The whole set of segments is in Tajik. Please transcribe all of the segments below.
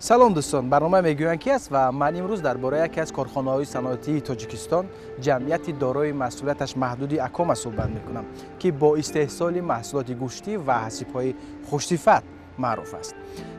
салом дӯстон, барнома мегӯянд ки аст ва ман имрӯз дар бораи яке аз корхонаҳои саноатии Тоҷикистон ҷамъияти дорои маҳсулияташ маҳдуди Акома суҳбат мекунам, ки бо истеҳсоли маҳсулоти гӯштӣ ва ҳасибҳои хуштифат маъруф аст.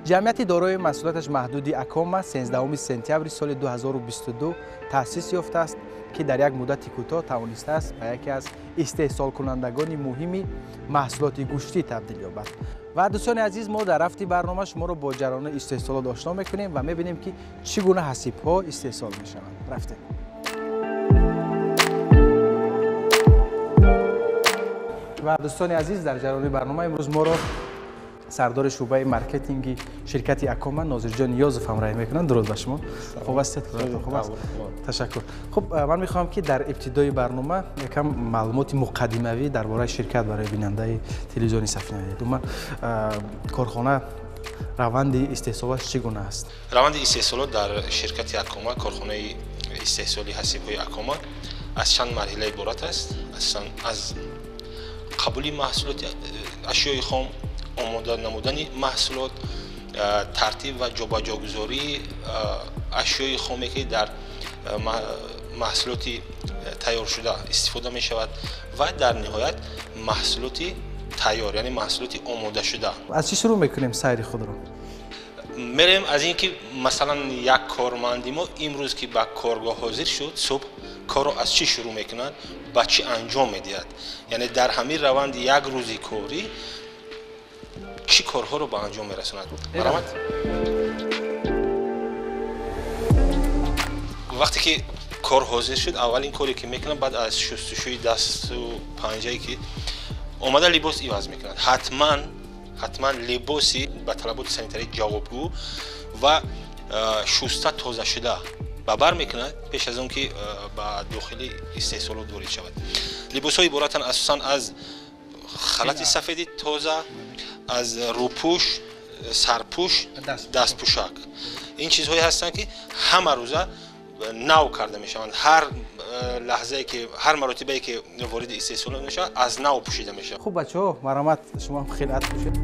ҷамъияти дорои маҳсулияташ маҳдуди Акома 13 сентябри соли 2022 таъсис ёфтааст, ки дар як муддати кӯтоҳ тавонистааст ба яке аз истеҳсолкунандагони муҳими маҳсулоти гӯштӣ табдил ёбад. ва дӯстони азиз, мо дар рафти барнома шуморо бо ҷараёни истеҳсолот ошно мекунем ва мебинем ки чӣ гуна ҳасибҳо истеҳсол мешаванд. рафтем. ва дӯстони азиз, дар ҷараёни барнома имрӯз моро сардори шуъбаи маркетинги ширкати Акома Нозирҷон Ниёзов ҳамроҳӣ мекунанд. дуруд ба шумо. Хуб ҳастед? Ташаккур. Хуб, ман мехоҳам ки дар ибтидои барнома якам маълумоти муқаддимавӣ дар бораи ширкат барои бинандаи телевизиони Сафина диҳед. Умуман корхона раванди истеҳсолаш чӣ гуна аст? раванди истеҳсолот дар ширкати Акома, корхонаи истеҳсоли ҳасибҳои Акома аз чанд марҳила иборат аст. аз қабули маҳсулоти ашёи хом, омода намудани маҳсулот, тартиб ва ҷобаҷогузории ашёи хоме ки дар маҳсулоти тайёршуда истифода мешавад ва дар ниҳоят маҳсулоти тайёр, яъне маҳсулоти омодашуда. аз чӣ шурӯъ мекунем сайри худро? мерем аз ин ки масалан як корманди мо имрӯз ки ба коргоҳ ҳозир шуд, субҳ корро аз чӣ шурӯъ мекунад, ба чӣ анҷом медиҳад, яъне дар ҳамин раванди як рӯзи корӣ чӣ корҳоро ба анҷом мерасонад. марҳамат. вақте ки кор ҳозир шуд, аввалин коре ки мекунад, баъд аз шустушӯи дасту панҷае ки омада либос иваз мекунад. ҳатман либоси ба талаботи санитарӣ ҷавобгӯ ва шуста тозашуда ба бар мекунад пеш аз он ки ба дохили истеҳсолот ворид шавад. либосҳо иборатанд асосан аз халати сафеди тоза, аз рӯпӯш, сарпӯш, дастпӯшак. ин чизҳое ҳастанд ки ҳама рӯза нав карда мешаванд. ҳар лаҳзае ки ҳар маротибае ки вориди истеҳсолот мешавад, аз нав пӯшида мешавад. хуб бачаҳо, марҳамат, шумо хилат пӯшед.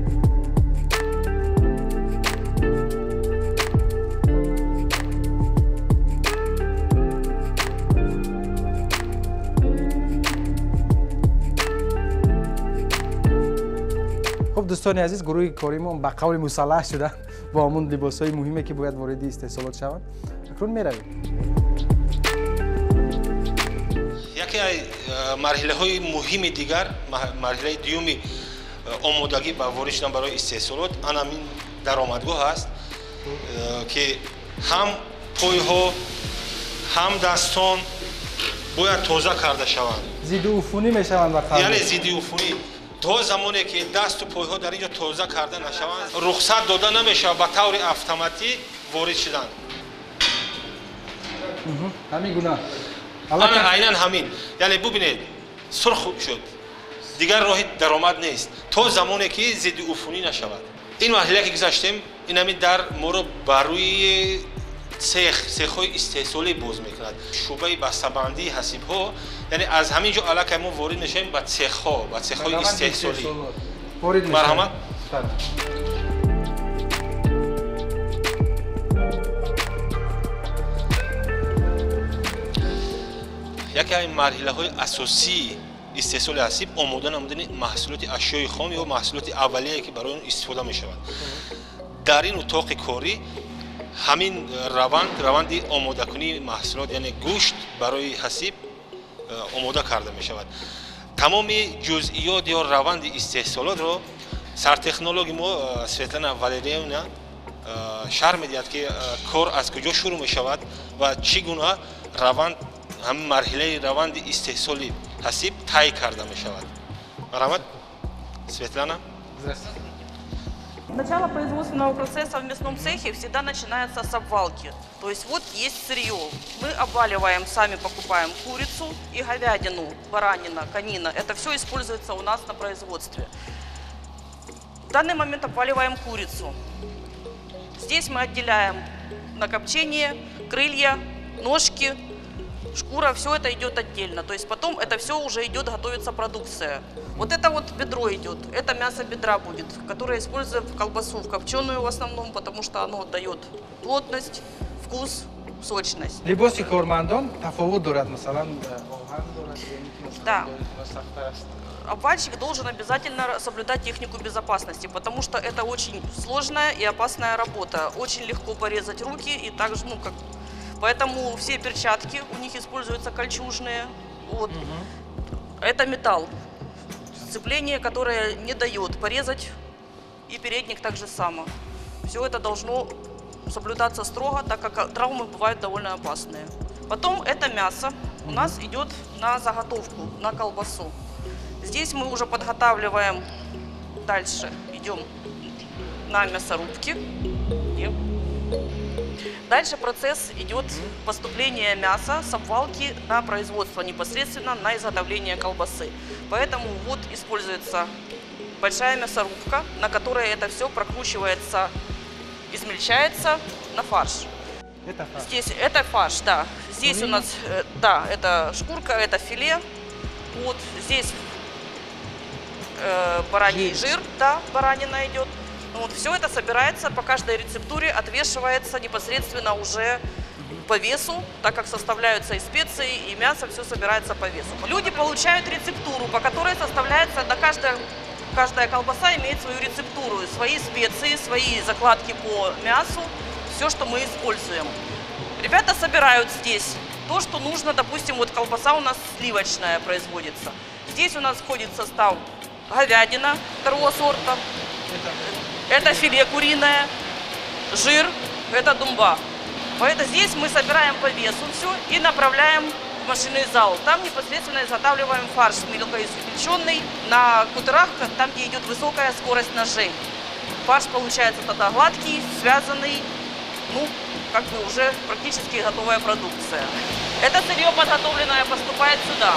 дӯстони азиз, гурӯҳи коримон ба қавли мусаллаҳ шуданд бо ҳамон либосҳои муҳиме ки бояд вориди истеҳсолот шаванд. акнун меравем. яке аз марҳилаҳои муҳими дигар, марҳилаи дуюми омодагӣ ба ворид шудан барои истеҳсолот анамин даромадгоҳ аст, ки ҳам пойҳо, ҳам дастон бояд тоза карда шаванд. зиддууфунӣ мешаванд ба қавл. яъне зиддууфунӣ то замоне ки дасту пойҳо дар инҷо тоза карда нашаванд, рухсат дода намешавад ба таври автоматӣ ворид шудан. ҳамин гуна. айнан ҳамин. яъне бубинед, сурх шуд. дигар роҳи даромад нест. то замоне ки зиддууфунӣ нашавад. ин марҳилае ки гузаштем, ин ҳамин дар моро ба рӯи сехҳои истеҳсолӣ боз мекунад. шуъбаи бастабандии ҳасибҳо, яъне аз ҳамин ҷо аллакай мо ворид мешавем ба цехҳои истеҳсолӣ. марҳамат. яке аз марҳилаҳои асосии истеҳсоли ҳасиб омода намудани маҳсулоти ашёи хом ё маҳсулоти аввалие ки барои он истифода мешавад. дар ин утоқи корӣ ҳамин раванди омодакунии маҳсулот, яъне гӯшт барои ҳасиб омода карда мешавад. тамоми ҷузъиёт ё раванди истеҳсолотро сартехнологи мо Светлана Валериевна шарҳ медиҳад ки кор аз куҷо шурӯъ мешавад ва чӣ гуна раванд ҳамин марҳилаи раванди истеҳсоли ҳасиб тай карда мешавад. Марҳамат. Светлана. Начало производственного процесса в мясном цехе всегда начинается с обвалки. То есть вот есть сырье. Мы обваливаем, сами покупаем курицу и говядину, баранина, конина. Это все используется у нас на производстве. В данный момент обваливаем курицу. Здесь мы отделяем на копчение крылья, ножки, шкура, все это идет отдельно. То есть потом это все уже идет, готовится продукция. Вот это вот бедро идет, это мясо бедра будет, которое используем в колбасу, в копченую в основном, потому что оно дает плотность, вкус, сочность. либоси кормандон тафовут дорад, масалан оҳан дорад, Да. сахтар аст. Обвальщик должен обязательно соблюдать технику безопасности, потому что это очень сложная и опасная работа. Очень легко порезать руки и также, поэтому все перчатки у них используются кольчужные. Вот. Это металл, сцепление, которое не дает порезать, и передник так же само. Все это должно соблюдаться строго, так как травмы бывают довольно опасные. Потом это мясо у нас идет на заготовку, на колбасу. Здесь мы уже подготавливаем, дальше идем на мясорубки. Дальше процесс идет поступления мяса с обвалки на производство, непосредственно на изготовление колбасы. Поэтому вот используется большая мясорубка, на которой это все прокручивается, измельчается на фарш. Это фарш. Здесь это фарш, да. Здесь Куриный? у нас, да, это шкурка, это филе. Вот здесь бараний жир, да, баранина идет. Вот, все это собирается по каждой рецептуре, отвешивается непосредственно уже по весу, так как составляются и специи, и мясо, все собирается по весу. Люди получают рецептуру, по которой составляется, каждая колбаса имеет свою рецептуру, свои специи, свои закладки по мясу, все, что мы используем. Ребята собирают здесь то, что нужно, допустим, вот колбаса у нас сливочная производится. Здесь у нас входит в состав говядина второго сорта, это филе куриное, жир, это думба. Поэтому здесь мы собираем по весу все и направляем в машинный зал. Там непосредственно изготавливаем фарш мелкоизмельченный на кутерах, там, где идет высокая скорость ножей. Фарш получается тогда гладкий, связанный, как бы уже практически готовая продукция. Это сырье подготовленное поступает сюда.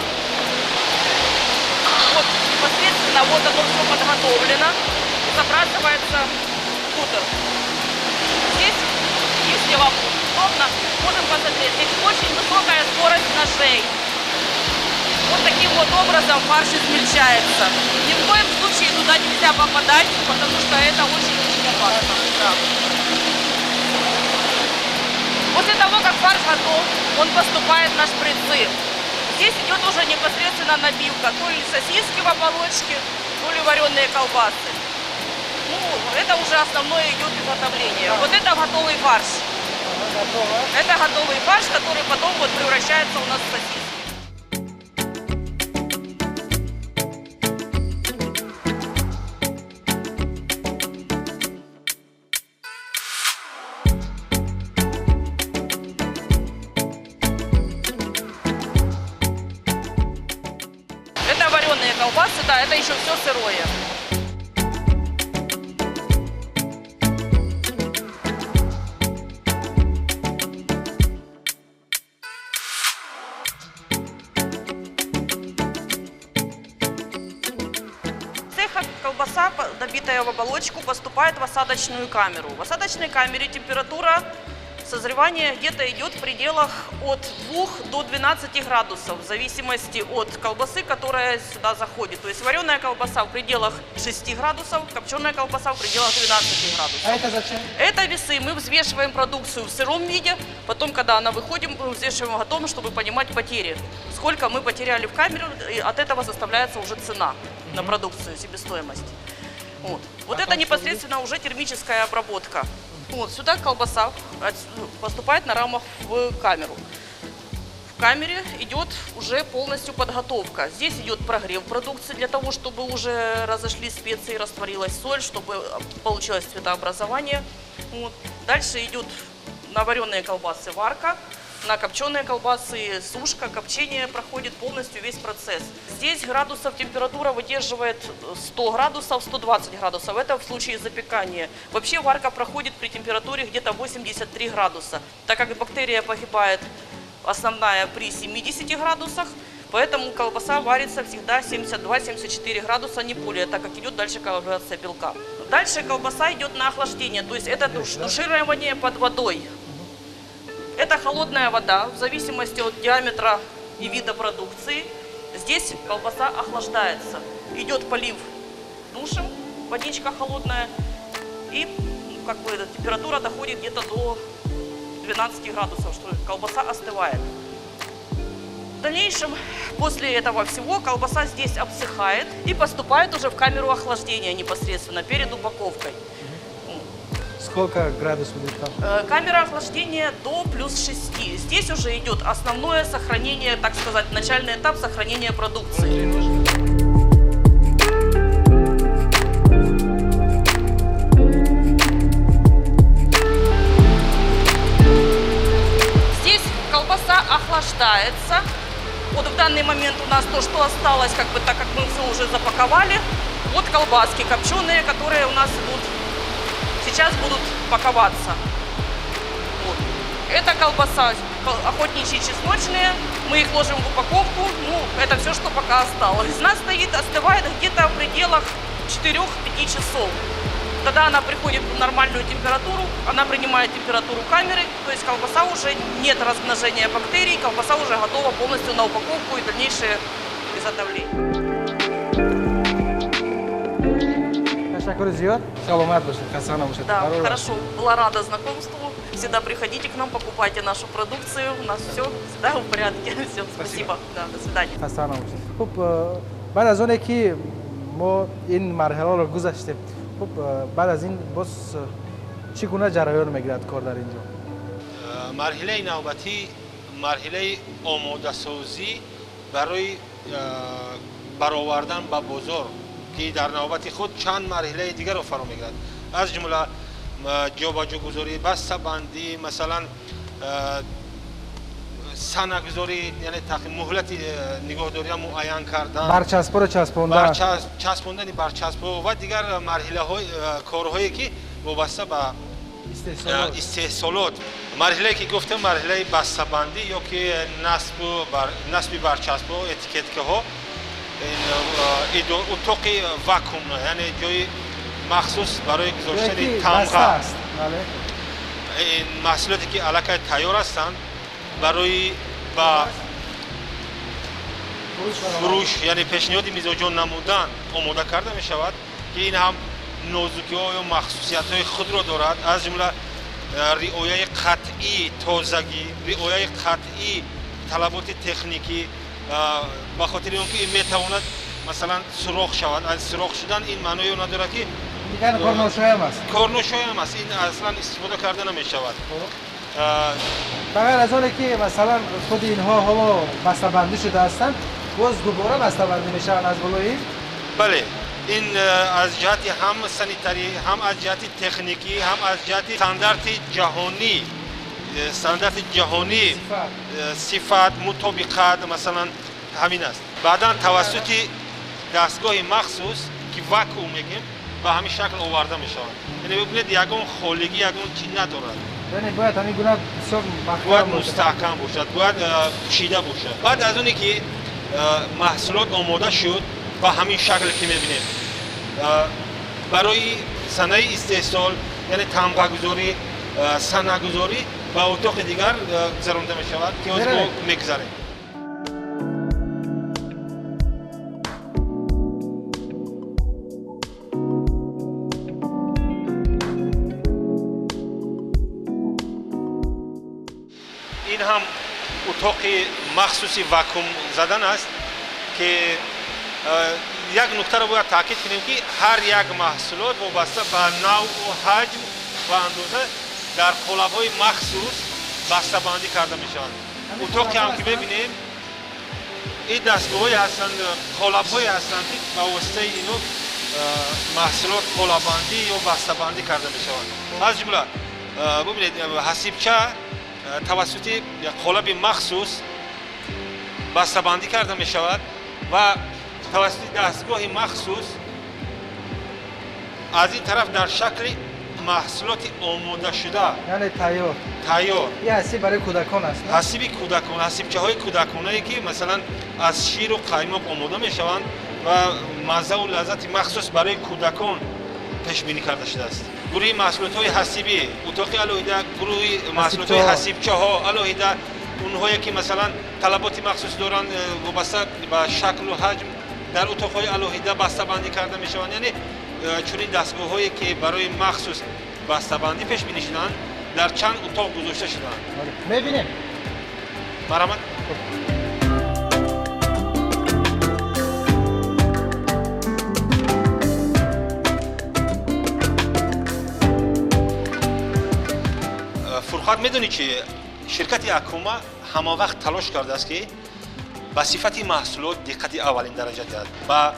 Вот непосредственно вот оно все подготовлено, забрасывается в кутер. Здесь, если вам удобно, можем посмотреть, здесь очень высокая скорость ножей. Вот таким вот образом фарш измельчается. Ни в коем случае туда нельзя попадать, потому что это очень-очень опасно. Да. После того, как фарш готов, он поступает на шприцы. Здесь идет уже непосредственно набивка, то ли сосиски в оболочке, то ли вареные колбасы. Это уже основное идет изготовление. Вот это готовый фарш. Это готовый фарш, который потом вот превращается у нас в сосиски. Это вареные колбасы, да, это еще все сырое. Колбаса, набитая в оболочку, поступает в осадочную камеру. В осадочной камере температура созревания где-то идет в пределах от 2 до 12 градусов, в зависимости от колбасы, которая сюда заходит. То есть вареная колбаса в пределах 6 градусов, копченая колбаса в пределах 12 градусов. А это зачем? Это весы. Мы взвешиваем продукцию в сыром виде, потом, когда она выходит, мы взвешиваем готовым, чтобы понимать потери. Сколько мы потеряли в камере, и от этого составляется уже цена на продукцию, себестоимость. Вот это непосредственно уже термическая обработка. Вот сюда колбаса поступает на рамах в камеру. В камере идет уже полностью подготовка. Здесь идет прогрев продукции для того, чтобы уже разошлись специи, растворилась соль, чтобы получилось цветообразование. Вот. Дальше идет на вареные колбасы варка. На копченые колбасы сушка, копчение проходит полностью весь процесс. Здесь градусов температура выдерживает 100 градусов, 120 градусов. Это в случае запекания. Вообще варка проходит при температуре где-то 83 градуса. Так как бактерия погибает основная при 70 градусах, поэтому колбаса варится всегда 72-74 градуса, не более, так как идет дальше коагуляция белка. Дальше колбаса идет на охлаждение, то есть это туширование под водой. Это холодная вода, в зависимости от диаметра и вида продукции. Здесь колбаса охлаждается. Идет полив душем, водичка холодная, и температура доходит где-то до 12 градусов, что колбаса остывает. В дальнейшем, после этого всего, колбаса здесь обсыхает и поступает уже в камеру охлаждения непосредственно перед упаковкой. Сколько градусов будет там? Камера охлаждения до +6. Здесь уже идет основное сохранение, так сказать, начальный этап сохранения продукции. Здесь колбаса охлаждается. Вот в данный момент у нас то, что осталось, так как мы все уже запаковали. Вот колбаски копченые, которые у нас идут. Сейчас будут паковаться. Вот. Это колбаса, охотничьи чесночные. Мы их ложим в упаковку. Это все, что пока осталось. Она остывает где-то в пределах 4-5 часов. Тогда она приходит в нормальную температуру, она принимает температуру камеры, то есть колбаса уже нет размножения бактерий, колбаса уже готова полностью на упаковку и дальнейшее изготовление. Да, хорошо. Была рада знакомству. Всегда приходите к нам, покупайте нашу продукцию. У нас все всегда в порядке. Всем спасибо. Да, до свидания. خب بعد از اونه که ما این مرحله رو گذشتیم خب بعد از این باز چگونه جریان میگیرد کار در اینجا؟ مرحله نوبتی مرحله آماده سازی برای برآوردن به بازار که در نوبت خود چند مرحله دیگر رو فرا میگیرد. از جمله جابجا گذاری، بسته‌بندی، مثلا سنگ‌گذاری، یعنی مهلت نگهداری معین کردن، برچسب رو چسبوندن، چسبوندن برچسب و دیگر مرحله‌های کارهایی که وابسته به استحصالات. مرحله که گفتم مرحله بسته‌بندی یا که نصب برچسب و اتیکتکه ها، اتاق واکوم، یعنی جای مخصوص برای گذاشتن تمغه. این محصولاتی که علاقه تیار هستند برای با فروش یعنی پیشنهاد میزبان نمودن آماده کرده می شود که این هم نازکی ها و مخصوصیت های خود را دارد، از جمله رعایت قطعی تازگی، رعایت قطعی طلبات تکنیکی، به خاطر اینکه این میتواند مثلا سوراخ شود. از سوراخ شدن این معنی ندارد که دیگر کارنوشای هم است. کارنوشای هم است، این اصلا استفاده کرده نمی شود. بغیر از آنه که مثلا خود اینها هم بسته‌بندی شده هستند، باز دوباره بسته‌بندی میشن از بالایی؟ بله، این از جهت هم سانیتری، هم از جهت تکنیکی، هم از جهت استاندارد جهانی صفات مطابقت مثلا همین است. بعداً توسط دستگاه مخصوص که واکوم میگیم به همین شکل آورده میشوند. یعنی ببینید یگان خالگی یگان چی ندارد. یعنی باید همین گونه بسیار مستحکم باشد، باید چیده باشد. بعد از اونی که محصولات آماده شد به همین شکل که میبینید برای صنایع استحصال یعنی تمغه گذاری، صنعه گذاری به اتاق دیگر گذرانده میشود که از ما میگذریم. این هم اتاق مخصوصی واکوم زدن است که یک نکته را باید تاکید کنیم که هر یک محصولات وابسته به نوع و حجم و اندازه در قالب‌های مخصوص بسته‌بندی کرده میشوند. اتاقی هم که ببینیم این دستگاه‌های هستند، قالب‌های هستند که با واسطه اینو محصولات قالب‌بندی یا بسته‌بندی کرده میشوند. از جمله ببینید حسیبچه توسط قالب مخصوص بسته‌بندی کرده می شود و توسط دستگاه مخصوص از این طرف در شکل محصولات آماده شده، یعنی تیار. این حسیب برای کودکان است. حسیب کودکان، حسیبچه‌های کودکانه‌ای که مثلا از شیر و قایماق آماده می شوند و مزه و لذت مخصوص برای کودکان پیش بینی کرده شده است. گروه محصولات حسیبی اتاق الوهیده گروه محصولات حسیبچه‌ها الوهیده اونهایی که مثلا طلبات مخصوص دارن وابسته به شکل و حجم در اتاق‌های الوهیده بسته‌بندی کرده میشوند. یعنی چنین دستگاه‌هایی که برای مخصوص بسته‌بندی پیش بینی شدن در چند اتاق گذاشته شدن. ببینیم مرحمت. فرخات میدونی که شرکت اکوما همه وقت تلاش کرده است که به صفت محصولات دقت اولین درجه دهد، با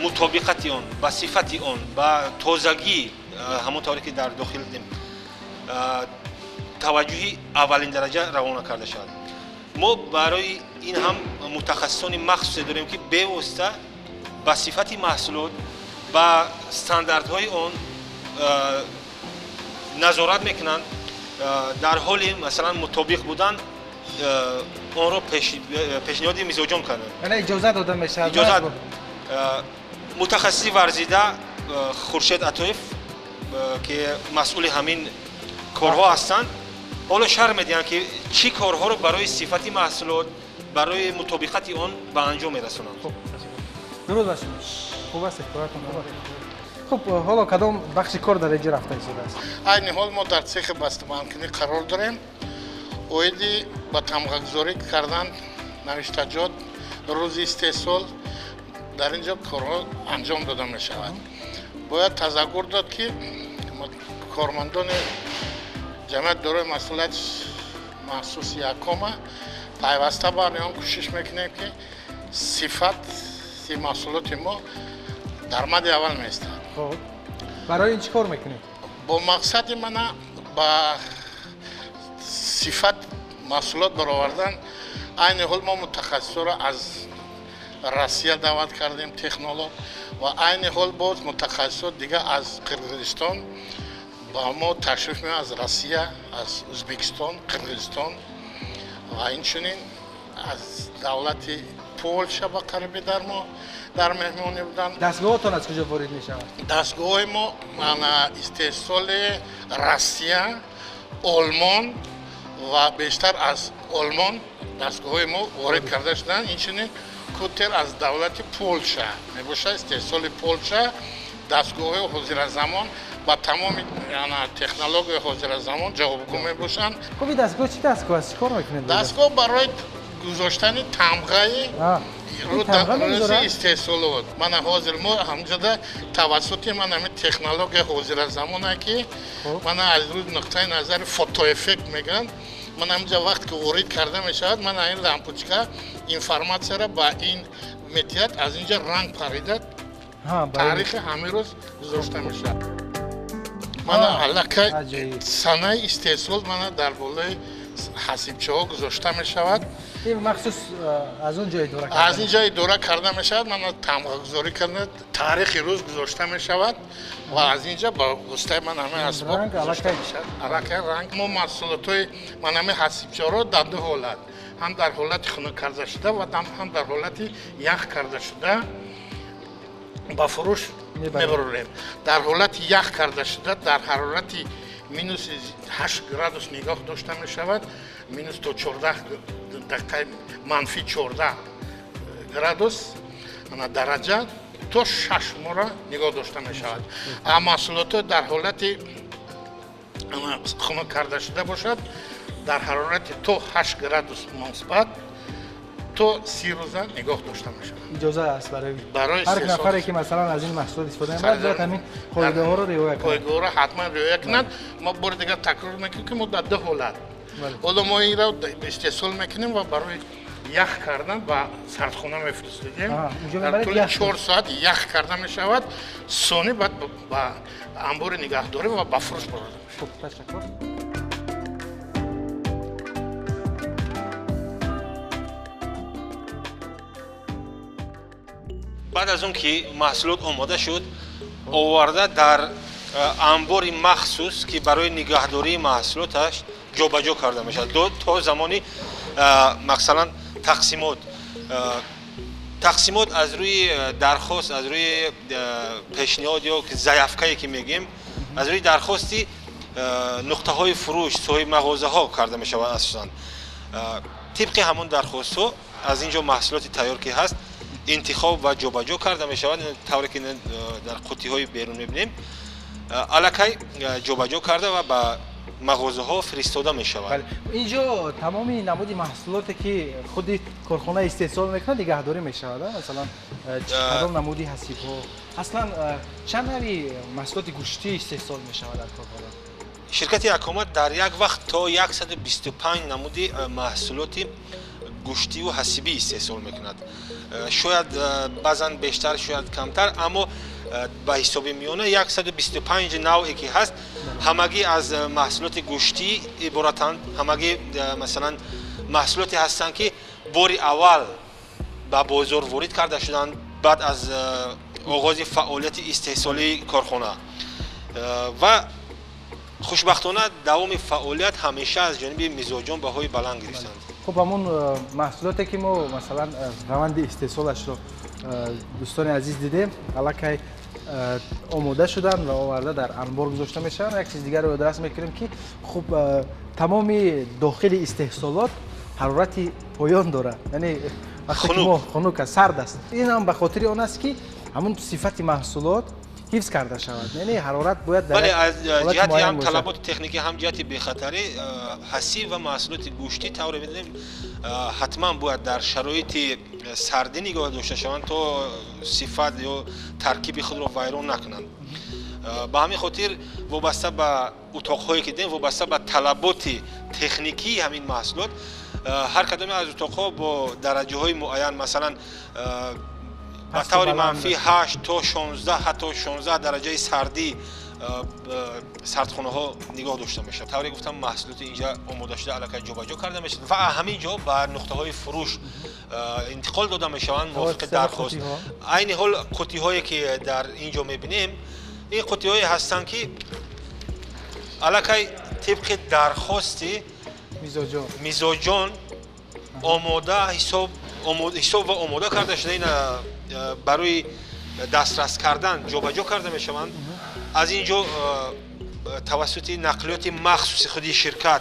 مطابقت اون، با صفت اون، با تازگی همونطوری که در داخل دیدیم توجهی اولین درجه روانه کرده شد. ما برای این هم متخصصان مخصوص داریم که به واسطه با صفت محصولات با استانداردهای اون نظارت میکنن، در حال مثلا مطابق بودن اون رو پیشنهاد مزاجم کردن. یعنی اجازه داده میشه. اجازه متخصصی ورزیده خورشید عطایف که مسئول همین کارها هستند حالا شرح میدن که چی کارها رو برای صفت محصولات برای مطابقت اون به انجام میرسونن. درود باشید. خوب است کارتون خوبه. خب حالا کدام بخش کار در اینجا رفته است؟ این حال ما در سیخ بسته‌بندی قرار داریم. اویدی با تمغه‌گذاری کردن نوشتجات روز استحصال در اینجا کارها انجام داده می شود. باید تذکر داد که کارمندان جمعیت دارای مسئولیت محسوس اکوما پیوسته بر آن کوشش میکنیم که صفت محصولات ما در مد اول میستند. خب برای این چی کار میکنید؟ با مقصد من با صفت محصولات برآوردن این حال ما متخصص را از روسیه دعوت کردیم تکنولوژ و این حال باز متخصص دیگه از قرقیزستان با ما تشریف می از روسیه، از ازبکستان، قرقیزستان و اینچنین از دولت پولشا با قربی در ما در مهمانی بودن. دستگاهتون از کجا وارد می شود؟ دستگاه ما استحصال روسیه، آلمان و بیشتر از آلمان دستگاه ما وارد کرده شدن. اینچنین کوتر از دولت پولشا میباشه، استحصال پولشا دستگاه حاضر زمان با تمام تکنولوژی حاضر زمان جوابگو میباشند. خب این دستگاه چی دستگاه است؟ چیکار میکنید؟ دستگاه برای گذاشتن تمغه رو روز استحصالات. من حاضر ما همجا توسط من همین تکنولوژی حاضر زمانه که من از روز نقطه نظر فوتو افکت میگن من همجا وقت که وارد کرده میشود من این لامپوچکا اینفورماسیون را با این مدیت از اینجا رنگ پریده تاریخ همه روز گذاشته میشه. من علاقه سنه استحصال من در بالای حسیبچه‌ها گذاشته میشود. این مخصوص از اون جای دوره کرده؟ از این جای دوره کرده میشود. من تمغه‌گذاری کردن تاریخ روز گذاشته میشود و از اینجا با واسطه من همه اسباب گذاشته میشود. علاقه رنگ ما محصولاتای من همه حسیبچه‌ها رو در دو حالت، هم در حالت خنک کرده شده و هم در حالت یخ کرده شده با فروش میبریم. در حالت یخ کرده شده در حرارت مینوس 8 گرادوس نگاه داشته می شود، مینوس تا 14 دقیقه منفی 14 گرادوس درجه تا 6 ماه نگاه داشته می شود. اما محصولات در حالت خنک کرده شده باشد در حرارت تا 8 گرادوس مثبت تو 30 روزه نگاه داشته میشه. اجازه است برای هر نفری که مثلا از این محصول استفاده کنه باید همین قاعده‌ها رو رعایت کنه. قاعده‌ها رو حتما رعایت کنند. ما بار دیگه تکرار میکنیم که ما در دو حالت حالا ما این رو استحصال میکنیم و برای یخ کردن و سردخونه میفرستیم. در طول 4 ساعت یخ کرده میشود. ثانی بعد با انبار نگهداری و با فروش برده میشه. خب تشکر. بعد از اون که محصولات آماده شد آورده در انبار مخصوص که برای نگهداری محصولاتش جابجا کرده میشه تا زمانی مثلا تقسیمات از روی درخواست از روی پیشنهاد یا ضیافکایی که میگیم از روی درخواستی نقطه‌های فروش صاحب مغازه‌ها کرده می‌شود اساساً طبق همون درخواست‌ها از اینجا محصولات تیار که هست انتخاب و جابجا کرده می‌شود طوری که در قوطی‌های بیرون می‌بینیم الکی جابجا کرده و به مغازه‌ها فرستاده می‌شود. اینجا تمامی نمود محصولاتی که خود کارخانه استحصال میکنه نگهداری می‌شود. مثلا کدام نمودی حسیب‌ها اصلا چند نوع محصولات گوشتی استحصال می‌شود در کارخانه؟ شرکت اکومات در یک وقت تا 125 نمودی محصولات گوشتی و حسیبی استحصال میکند. شاید بعضا بیشتر شاید کمتر اما به حساب میانه 125 نوعی که هست همگی از محصولات گوشتی عبارتند. همگی مثلا محصولاتی هستند که بار اول به بازار وارد کرده شدند بعد از آغاز فعالیت استحصالی کارخانه و خوشبختانه دوام فعالیت همیشه از جانب میزوجان بهای بلند گرفتند. خب همون محصولاتی که ما مثلا روند استحصالش رو دوستان عزیز دیدیم الکی آماده شدن و آورده در انبار گذاشته میشن. یک چیز دیگر رو درست میکنیم که خب تمامی داخل استحصالات حرارت پایان داره، یعنی وقتی که ما خنک سرد است. این هم به خاطر آن است که همون صفت محصولات حفظ کرده شود، یعنی حرارت باید بله از جهتی هم طلبات تکنیکی هم جهتی بی‌خطری حسیب و محصولات گوشتی طور می‌دونیم حتما باید در شرایط سردی نگاه داشته شوند تا صفت یا ترکیب خود را ویران نکنند. به همین خاطر وابسته به اتاق‌هایی که داریم وابسته به طلبات تکنیکی همین محصولات هر کدام از اتاق‌ها با درجه‌های معین مثلا به طور منفی 8 تا 16 حتی 16 درجه سردی سردخانه ها نگاه داشته میشه. طوری گفتم محصولات اینجا آماده شده الکی جابجا کرده میشه و همینجا به نقطه های فروش انتقال داده میشوند موافق درخواست. عین حال قوطی هایی که در اینجا میبینیم این قوطی هایی هستند که الکی طبق درخواست میزوجان آماده حساب و آماده کرده شده. این برای دسترس کردن جابجا کرده میشوند. از اینجا توسط نقلیات مخصوص خودی شرکت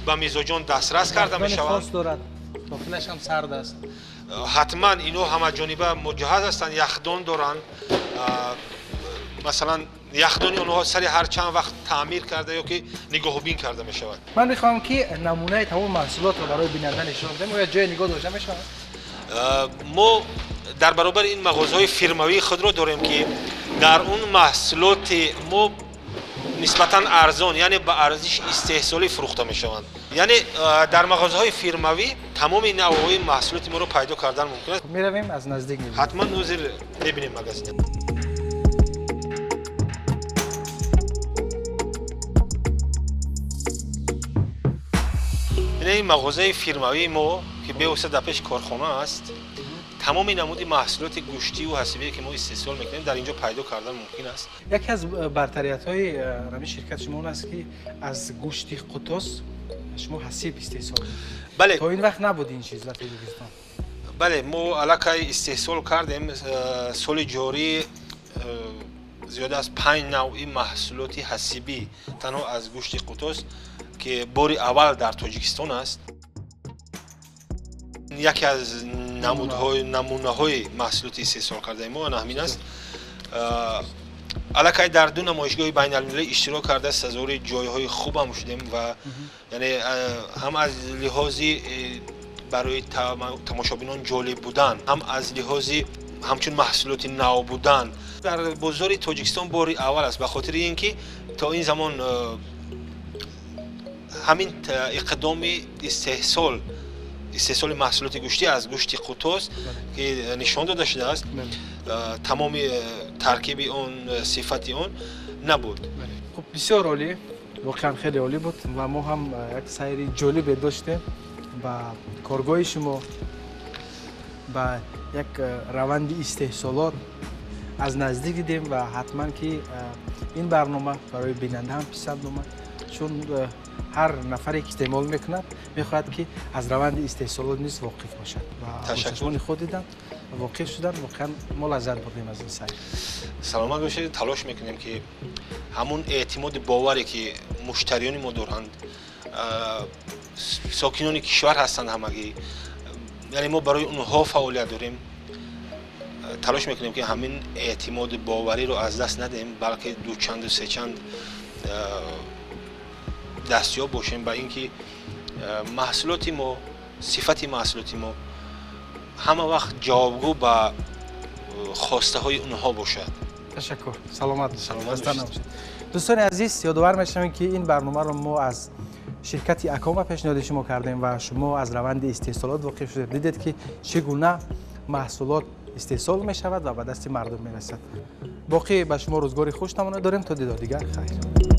به میزوجان دسترس کرده میشوند. داخلش هم سرد است. حتما اینا همه جانبه مجهز هستند، یخدان دارند. مثلا یخدانی اونها سری هر چند وقت تعمیر کرده یا که نگاه بین کرده می شود. من میخوام که نمونه تمام محصولات رو برای بیننده نشون بدم یا جای نگاه داشته میشه. ما در برابر این مغازه‌های فرموی خود رو داریم که در اون محصولات ما نسبتاً ارزان یعنی به ارزش استحصالی فروخته می شوند. یعنی در مغازه‌های فرموی تمام نوع‌های محصولات ما رو پیدا کردن ممکن است. می رویم از نزدیک می‌بینیم. حتما نظر ببینیم مغازه. این مغازه فرموی ما که به واسطه پیش کارخانه است تمام نمود محصولات گوشتی و حسیبی که ما استحصال میکنیم در اینجا پیدا کردن ممکن است. یکی از برتریت‌های همین شرکت شما است که از گوشتی قطوس شما حسیب استحصال می‌کنید. بله. تا این وقت نبود این چیز در تاجیکستان. بله ما الکی استحصال کردیم سال جاری زیاده از 5 نوع محصولات حسیبی تنها از گوشت قطوس که بار اول در تاجیکستان است. یکی از نمونه‌های محصولات استحصال کرده ما همین است. الکی در دو نمایشگاه بین المللی اشتراک کرده است از جایهای خوب هم شدیم و یعنی هم از لحاظی برای تماشابینان جالب بودن هم از لحاظی همچون محصولات نو بودن در بازار تاجیکستان باری اول است. به خاطر اینکه تا این زمان همین اقدام استحصال محصولات گوشتی از گوشت قطوس که نشان داده شده است تمام ترکیب اون صفت اون نبود. خب بسیار عالی، واقعا خیلی عالی بود و ما هم یک سری جالب داشتیم با کارگاه شما با یک روند استحصالات از نزدیک دیدیم و حتما که این برنامه برای بیننده هم پسند اومد چون هر نفری که استعمال میکند میخواهد که از روند استحصالات نیز واقف باشد و تشکر خود دیدم واقع شدن واقعا ما لذت بردیم از این سعی. سلامت باشید. تلاش میکنیم که همون اعتماد باوری که مشتریان ما دارند، ساکنان کشور هستند همگی، یعنی ما برای اونها فعالیت داریم. تلاش میکنیم که همین اعتماد باوری رو از دست ندیم، بلکه دو چند و سه چند دستیاب باشیم به اینکه محصولات ما، صفت محصولات ما همه وقت جوابگو به خواسته های اونها باشد. تشکر. سلامت باشید. دوستان عزیز، یادآور میشم که این برنامه رو ما از شرکت اکوما پیشنهاد شما کردیم و شما از روند استحصالات واقف شدید، دیدید که چگونه محصولات استحصال می شود و به دست مردم می رسد. باقی به شما روزگاری خوش نمونه داریم تا دیدار دیگر. خیر.